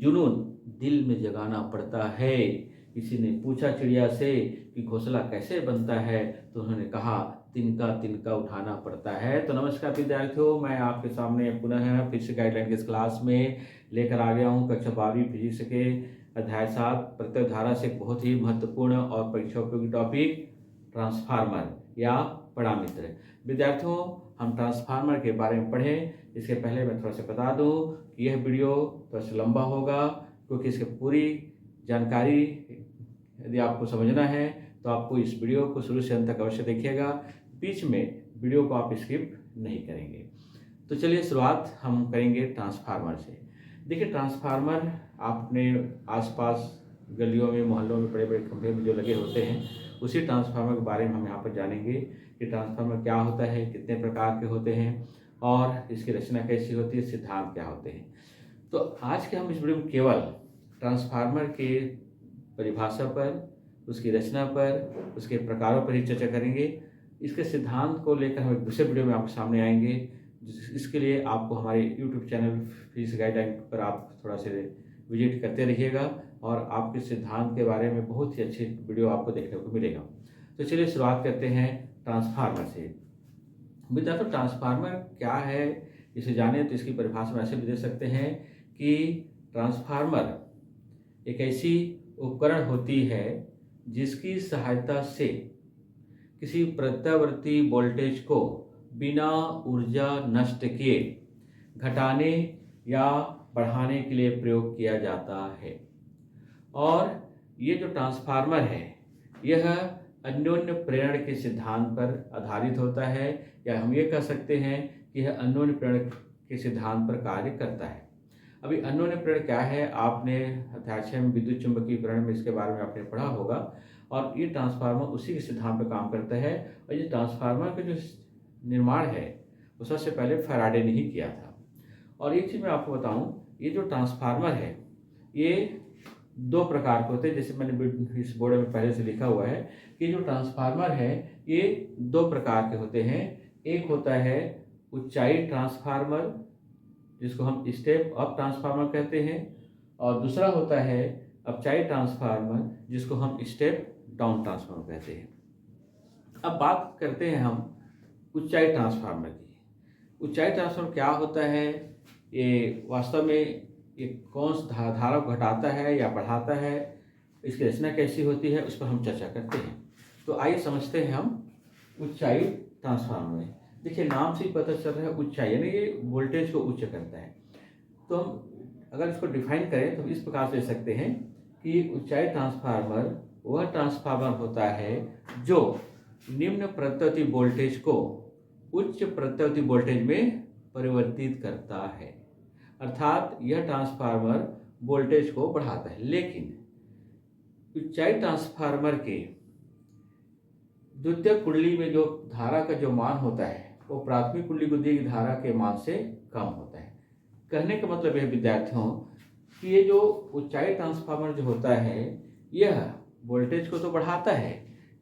जुनून दिल में जगाना पड़ता है। किसी ने पूछा चिड़िया से कि घोंसला कैसे बनता है, तो उन्होंने कहा तिनका तिनका उठाना पड़ता है। तो नमस्कार विद्यार्थियों, मैं आपके सामने पुनः फिर से गाइडलाइन के इस क्लास में लेकर आ गया हूँ कक्षा 12वीं फिजिक्स के अध्याय 7 प्रत्यक्ष धारा से एक बहुत ही महत्वपूर्ण और परीक्षा उपयोगी टॉपिक ट्रांसफार्मर या परामित्र। विद्यार्थियों, हम ट्रांसफार्मर के बारे में पढ़ें इसके पहले मैं थोड़ा सा बता दूं कि यह वीडियो थोड़ा सा लंबा होगा, क्योंकि इसकी पूरी जानकारी यदि आपको समझना है तो आपको इस वीडियो को शुरू से अंत तक अवश्य देखिएगा। बीच में वीडियो को आप स्किप नहीं करेंगे। तो चलिए शुरुआत हम करेंगे ट्रांसफार्मर से। देखिए, ट्रांसफार्मर आपने आसपास गलियों में, मोहल्लों में बड़े बड़े खंभे में जो लगे होते हैं, उसी ट्रांसफार्मर के बारे में हम यहाँ पर जानेंगे कि ट्रांसफार्मर क्या होता है, कितने प्रकार के होते हैं और इसकी रचना कैसी होती है, सिद्धांत क्या होते हैं। तो आज के हम इस वीडियो में केवल ट्रांसफार्मर के परिभाषा पर, उसकी रचना पर, उसके प्रकारों पर ही चर्चा करेंगे। इसके सिद्धांत को लेकर हम एक दूसरे वीडियो में आपके सामने आएंगे। इसके लिए आपको हमारे YouTube चैनल फिजिक्स गाइडलाइन पर आप थोड़ा से विजिट करते रहिएगा और आपके सिद्धांत के बारे में बहुत ही अच्छी वीडियो आपको देखने को मिलेगा। तो चलिए शुरुआत करते हैं ट्रांसफार्मर से। विद्यार्थियों, ट्रांसफार्मर क्या है इसे जाने तो इसकी परिभाषा में ऐसे भी दे सकते हैं कि ट्रांसफार्मर एक ऐसी उपकरण होती है जिसकी सहायता से किसी प्रत्यावर्ती वोल्टेज को बिना ऊर्जा नष्ट किए घटाने या बढ़ाने के लिए प्रयोग किया जाता है। और ये जो ट्रांसफार्मर है यह अन्योन्य प्रेरण के सिद्धांत पर आधारित होता है, या हम ये कह सकते हैं कि यह अन्योन्य प्रेरण के सिद्धांत पर कार्य करता है। अभी अन्योन्य प्रेरण क्या है, आपने अध्याय 6 में विद्युत चुंबकीय प्रेरण में इसके बारे में आपने पढ़ा होगा। और ये ट्रांसफार्मर उसी के सिद्धांत पर काम करता है। और ये ट्रांसफार्मर का जो निर्माण है वो सबसे पहले फैराडे ने ही किया था। और एक चीज़ मैं आपको बताऊं, ये जो ट्रांसफार्मर है ये दो प्रकार के होते हैं। जैसे मैंने इस बोर्ड में पहले से लिखा हुआ है कि जो ट्रांसफार्मर है ये दो प्रकार के होते हैं। एक होता है ऊंचाई ट्रांसफार्मर, जिसको हम स्टेप अप ट्रांसफार्मर कहते हैं, और दूसरा होता है अपचाई ट्रांसफार्मर, जिसको हम स्टेप डाउन ट्रांसफार्मर कहते हैं। अब बात करते हैं हम ऊंचाई ट्रांसफार्मर की। ऊंचाई ट्रांसफार्मर क्या होता है, ये वास्तव में ये कौन सा धारा को घटाता है या बढ़ाता है, इसकी रचना कैसी होती है, उस पर हम चर्चा करते हैं। तो आइए समझते हैं हम ऊंचाई ट्रांसफार्मर में। देखिए, नाम से ही पता चल रहा है ऊंचाई, यानी ये वोल्टेज को उच्च करता है। तो हम अगर इसको डिफाइन करें तो इस प्रकार से ले सकते हैं कि ऊंचाई ट्रांसफार्मर वह ट्रांसफार्मर होता है जो निम्न प्रत्यावर्ती वोल्टेज को उच्च प्रत्यावर्ती वोल्टेज में परिवर्तित करता है। अर्थात यह ट्रांसफार्मर वोल्टेज को बढ़ाता है, लेकिन ऊंचाई ट्रांसफार्मर के द्वितीयक कुंडली में जो धारा का जो मान होता है वो प्राथमिक कुंडली को दी गई धारा के मान से कम होता है। कहने का मतलब यह विद्यार्थियों कि ये जो ऊंचाई ट्रांसफार्मर जो होता है यह वोल्टेज को तो बढ़ाता है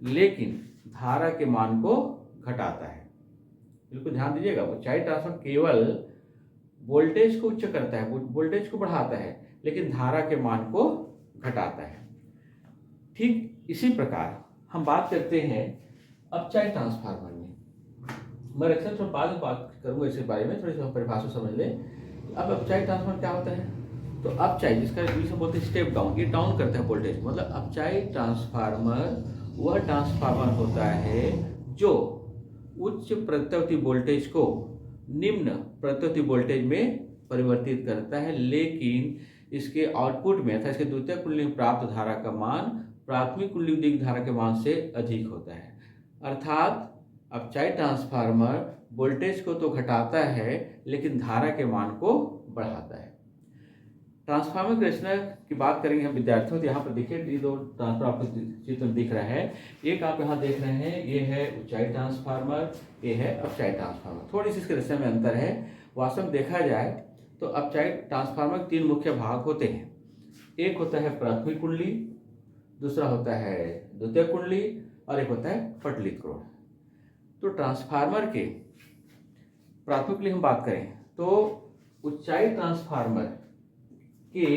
लेकिन धारा के मान को घटाता है। बिल्कुल ध्यान दीजिएगा, ऊंचाई ट्रांसफार्मर केवल वोल्टेज को उच्च करता है, वोल्टेज को बढ़ाता है, लेकिन धारा के मान को घटाता है। ठीक इसी प्रकार हम बात करते हैं अपचाई ट्रांसफार्मर में। मैं रचना थोड़ा बाद में बात करूंगा इसके बारे में, थोड़ी सी हम परिभाषा समझ लें। अब अपचाई ट्रांसफार्मर क्या होता है, तो अपचाई जिसका इंग्लिश में बोलते हैं स्टेप डाउन, ये डाउन करता है वोल्टेज। मतलब अपचाई ट्रांसफार्मर वह ट्रांसफार्मर होता है जो उच्च प्रत्यावर्ती वोल्टेज को निम्न प्रत्यावर्ती वोल्टेज में परिवर्तित करता है, लेकिन इसके आउटपुट में अर्थात इसके द्वितीयक कुंडली में प्राप्त धारा का मान प्राथमिक कुंडली में धारा के मान से अधिक होता है। अर्थात अपचाई ट्रांसफार्मर वोल्टेज को तो घटाता है लेकिन धारा के मान को बढ़ाता है। ट्रांसफार्मर की रचना की बात करेंगे हम विद्यार्थियों, तो यहाँ पर देखिए ये दो ट्रांसफार्मर आपको चित्र दिख रहा है। एक आप यहाँ देख रहे हैं, ये है ऊंचाई ट्रांसफार्मर, ये है अपचाई ट्रांसफार्मर। थोड़ी सी इसकी रचना में अंतर है। वास्तव में देखा जाए तो अपचाई ट्रांसफार्मर के 3 मुख्य भाग होते हैं। एक होता है प्राथमिक कुंडली, दूसरा होता है द्वितीयक कुंडली और एक होता है पटलित कोण। तो ट्रांसफार्मर के प्राथमिक कुंडली हम बात करें तो ऊंचाई ट्रांसफार्मर के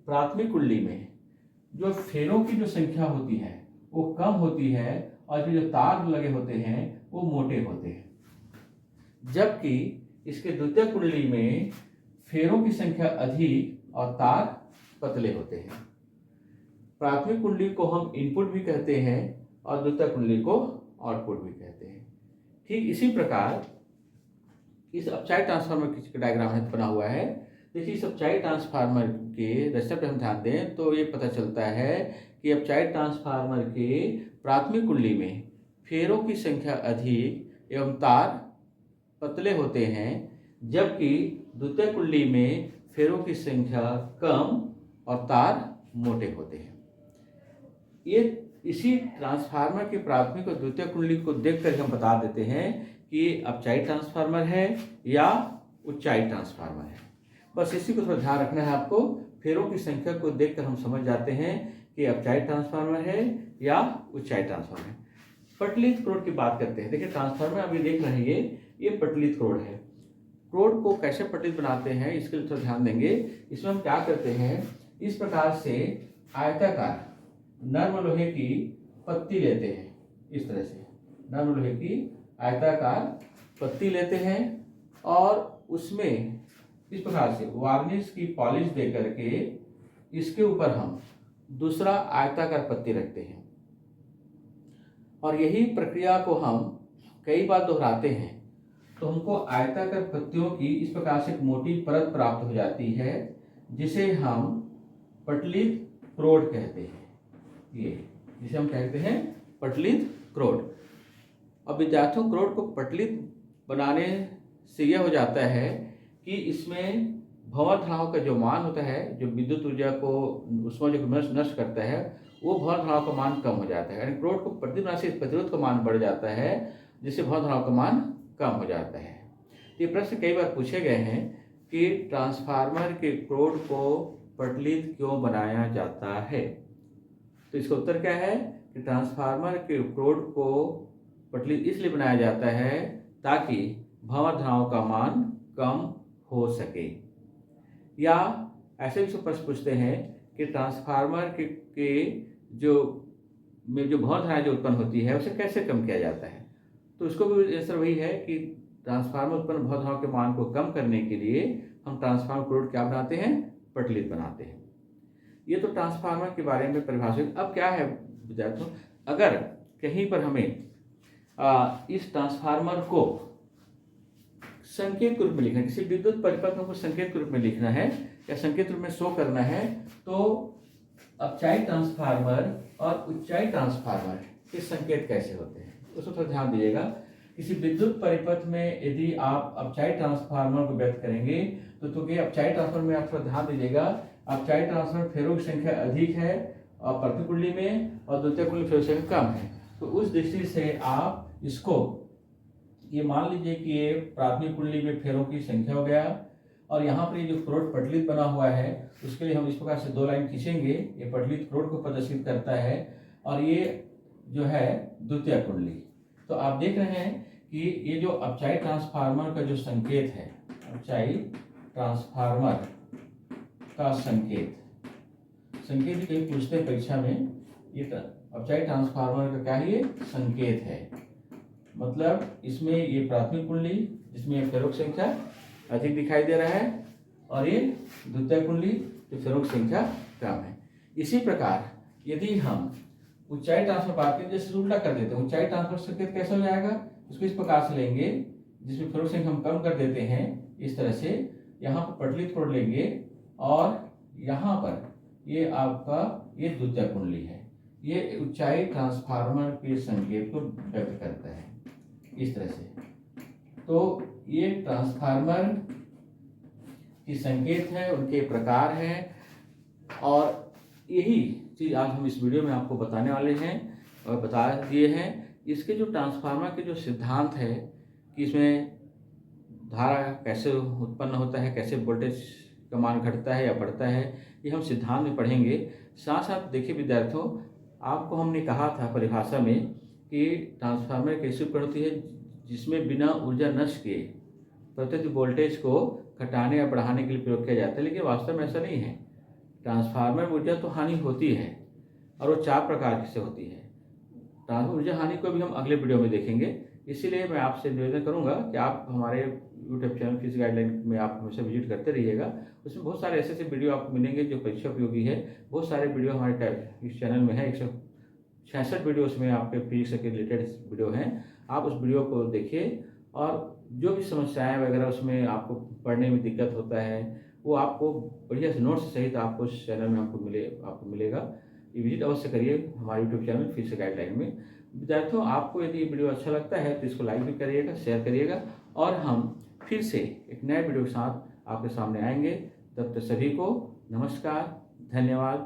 प्राथमिक कुंडली में जो फेरों की जो संख्या होती है वो कम होती है और जो तार लगे होते हैं वो मोटे होते हैं, जबकि इसके द्वितीय कुंडली में फेरों की संख्या अधिक और तार पतले होते हैं। प्राथमिक कुंडली को हम इनपुट भी कहते हैं और द्वितीय कुंडली को आउटपुट भी कहते हैं। ठीक इसी प्रकार इस अपचाई ट्रांसफार्मर का डायग्राम बना हुआ है। देखिए, इस अपचाई ट्रांसफार्मर के रचना पर हम ध्यान दें तो ये पता चलता है कि अपचाई ट्रांसफार्मर के प्राथमिक कुंडली में फेरों की संख्या अधिक एवं तार पतले होते हैं, जबकि द्वितीय कुंडली में फेरों की संख्या कम और तार मोटे होते हैं। ये इसी ट्रांसफार्मर के प्राथमिक और द्वितीय कुंडली को देखकर हम बता देते हैं कि अपचाई ट्रांसफार्मर है या उच्चाई ट्रांसफार्मर है। बस इसी को थोड़ा ध्यान रखना है आपको। फेरों की संख्या को देखकर हम समझ जाते हैं कि अपचाई ट्रांसफार्मर है या उच्चाई ट्रांसफार्मर है। पटलित क्रोड की बात करते हैं। देखिए, ट्रांसफार्मर अभी देख रहे हैं, ये पटलित क्रोड है। क्रोड को कैसे पटलित बनाते हैं इसके लिए थोड़ा ध्यान देंगे। इसमें हम क्या करते हैं, इस प्रकार से आयताकार नर्म लोहे की पत्ती लेते हैं। इस तरह से नर्म लोहे की आयताकार पत्ती लेते हैं और उसमें इस प्रकार से वार्निश की पॉलिश दे करके इसके ऊपर हम दूसरा आयताकार पत्ती रखते हैं और यही प्रक्रिया को हम कई बार दोहराते हैं तो हमको आयताकार पत्तियों की इस प्रकार से एक मोटी परत प्राप्त हो जाती है, जिसे हम पटलित क्रोड कहते हैं। ये जिसे हम कहते हैं पटलित क्रोड। अब विद्यार्थियों, क्रोड को पटलित बनाने से यह हो जाता है कि इसमें भंवर धाराओं का जो मान होता है, जो विद्युत ऊर्जा को उसमें जो नष्ट करता है, वो भंवर धाराओं का मान कम हो जाता है। यानी क्रोड को पटलित बनाने से प्रतिरोध का मान बढ़ जाता है, जिससे भंवर धाराओं का मान कम हो जाता है। ये प्रश्न कई बार पूछे गए हैं कि ट्रांसफार्मर के क्रोड को पटलित क्यों बनाया जाता है। तो इसका उत्तर क्या है कि ट्रांसफार्मर के क्रोड को पटलित इसलिए बनाया जाता है ताकि भंवर धाराओं का मान कम हो सके। या ऐसे भी प्रश्न पूछते हैं कि ट्रांसफार्मर के जो भंवर धाराएं जो उत्पन्न होती है उसे कैसे कम किया जाता है। तो उसको भी आंसर वही है कि ट्रांसफार्मर उत्पन्न भंवर धाराओं के मान को कम करने के लिए हम ट्रांसफार्मर क्रोड क्या बनाते हैं, पटलित बनाते हैं। ये तो ट्रांसफार्मर के बारे में परिभाषित। अब क्या है विद्यार्थियों, अगर कहीं पर हमें इस ट्रांसफार्मर को संकेत के रूप में लिखना है, किसी विद्युत परिपथ को संकेत के रूप में लिखना है या संकेत रूप में शो करना है, तो अपचाई ट्रांसफार्मर और उच्चाई ट्रांसफार्मर के संकेत कैसे होते हैं उसको थोड़ा ध्यान दीजिएगा। किसी विद्युत परिपथ में यदि आप अपचाई ट्रांसफार्मर को व्यक्त करेंगे तो अपचाई ट्रांसफार्मर में आप थोड़ा ध्यान दीजिएगा। अपचाई ट्रांसफार्मर फेरों की संख्या अधिक है और प्राथमिक कुंडली में, और द्वितीय कुंडली फेरों की संख्या कम है। तो उस दृष्टि से आप इसको ये मान लीजिए कि ये प्राथमिक कुंडली में फेरों की संख्या हो गया और यहाँ पर ये जो क्रोड पटलित बना हुआ है उसके लिए हम इस प्रकार से दो लाइन खींचेंगे। ये पटलित क्रोड को प्रदर्शित करता है और ये जो है द्वितीय कुंडली। तो आप देख रहे हैं कि ये जो अपचाई ट्रांसफार्मर का जो संकेत है, अपचाई ट्रांसफार्मर का संकेत भी कहीं पूछते हैं परीक्षा में। ये अपचाई ट्रांसफार्मर का क्या है, ये संकेत है। मतलब इसमें ये प्राथमिक कुंडली जिसमें फेरों की संख्या अधिक दिखाई दे रहा है और ये द्वितीय कुंडली जो फेरों की संख्या कम है। इसी प्रकार यदि हम उच्चाई ट्रांसफर बात करें, जैसे उल्टा कर देते हैं, उच्चाई ट्रांसफर संकेत कैसे हो जाएगा, उसको इस प्रकार से लेंगे जिसमें फेरों की संख्या हम कम कर देते हैं। इस तरह से यहाँ पर पटलित क्रोड लेंगे और यहाँ पर ये आपका ये द्वितीय कुंडली है। ये उच्चाई ट्रांसफार्मर के संकेत को व्यक्त करता है इस तरह से। तो ये ट्रांसफार्मर की संकेत है, उनके प्रकार हैं और यही चीज़ आज हम इस वीडियो में आपको बताने वाले हैं और बता दिए हैं। इसके जो ट्रांसफार्मर के जो सिद्धांत है कि इसमें धारा कैसे उत्पन्न होता है, कैसे वोल्टेज का मान घटता है या बढ़ता है, ये हम सिद्धांत में पढ़ेंगे। साथ साथ देखिए विद्यार्थियों, आपको हमने कहा था परिभाषा में कि ट्रांसफार्मर एक ऐसी उपकरण होती है जिसमें बिना ऊर्जा नष्ट किए प्रत्येक वोल्टेज को घटाने या बढ़ाने के लिए प्रयोग किया जाता है, लेकिन वास्तव में ऐसा नहीं है। ट्रांसफार्मर में ऊर्जा तो हानि होती है और वो 4 प्रकार से होती है। ट्रांसफार्मर ऊर्जा हानि को भी हम अगले वीडियो में देखेंगे। इसीलिए मैं आपसे निवेदन करूंगा कि आप हमारे यूट्यूब चैनल फिजिक्स गाइडलाइन में आप हमेशा विजिट करते रहिएगा। उसमें बहुत सारे ऐसे वीडियो आपको मिलेंगे जो परीक्षा उपयोगी है। बहुत सारे वीडियो हमारे इस चैनल में है, 166 वीडियो उसमें आपके फिजिक्स के रिलेटेड वीडियो हैं। आप उस वीडियो को देखिए और जो भी समस्याएं वगैरह उसमें आपको पढ़ने में दिक्कत होता है वो आपको बढ़िया से नोट्स सहित आपको इस चैनल में आपको मिलेगा। ये विजिट अवश्य करिए हमारे यूट्यूब चैनल फिजिक्स गाइडलाइन में। विद्यार्थियों, आपको यदि ये वीडियो अच्छा लगता है तो इसको लाइक भी करिएगा, शेयर करिएगा और हम फिर से एक नए वीडियो के साथ आपके सामने आएंगे। तब तक सभी को नमस्कार, धन्यवाद।